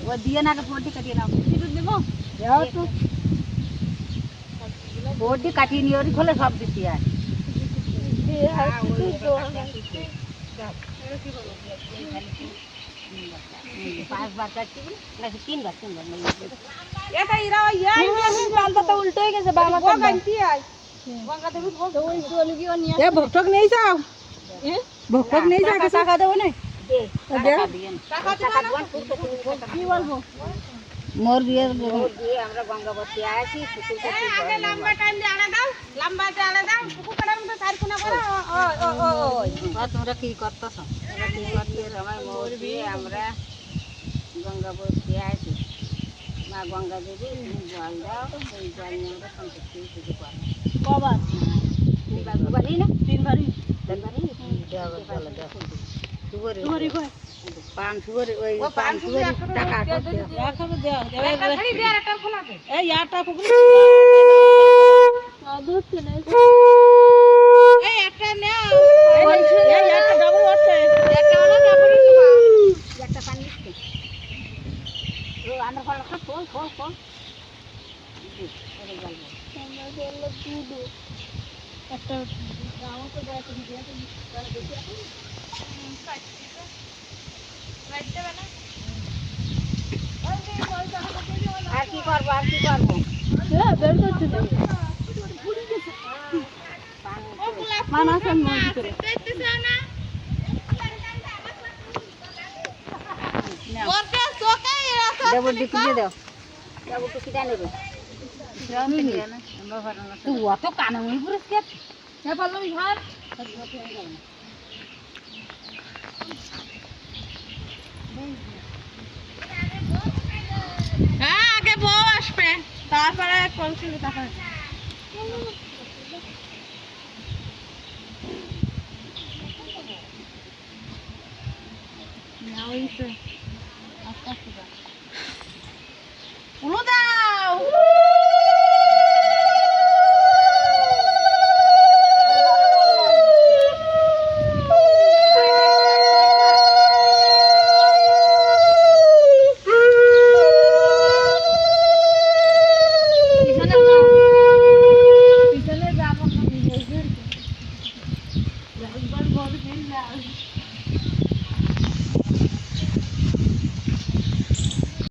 वो दिए ना पोटी काटिए ना देबो तो पोटी काटिए नहीं और खोले सब दिती है पांच बार काटती ना तीन बार এটা ইরা এই আলটা তো উল্টো হয়ে গেছে বাবা তো গান্তি আই গঙ্গা দেবী তো ওই চলে গিয়ে নিয়ে এ ভক্তক নেই যাও ভক্তক নেই যাও টাকা দেব না দে টাকা দিয়েন টাকা দেন কি বলবো মোর দিয়ে আমরা গঙ্গাবতী আইছি পুকুর কাটি আগে লম্বা টাইম দিয়ে আনা দাও লম্বাতে আনা দাও পুকুর কাটার মতো চার কোনা করো ও তোমরা কি করতেছ তোমরা কি করতে আমার মোর দিয়ে আমরা গঙ্গাবতী আইছি মা গঙ্গা দেবী তুমি জল দাও ওই জল নিয়ে আমরা সন্তুষ্টি পুজো করি কবার দুবারই না তিনবারই দেওয়া চলে দেওয়া দুবারই কয় পান সুগরি ওই পান সুগরি টাকা খাবে দেওয়া একটা ছাড়ি দেওয়ার একটা খোলা দে এই ইয়াটা পুকুর ধরতে না এই একটা নাও এই একটা ডাবল ওঠে একটা হলো ডাবল নিবা একটা পানি দিতে ও আমরা ফল ফল আমরা বলল দুধ একটা গাও তো দেয় তো দিয়ে তো তাহলে দেখি এখন কাটতে রাইতে বানা আর কি করব হ্যাঁ বের করতে দে পুরি গেছে মানা সব নয় ভিতরে দেখতেছ না ওরটা সোকাই রাখো দেবো দিয়ে দাও দেবো তো কিটা নেবে জানি না আমরা ভালো না তুই অত কানে মুই পুরো কে হে পল্লবী ঘর হ্যাঁ আগে বউ আসবে তারপরে কলসিলে টাকা নাও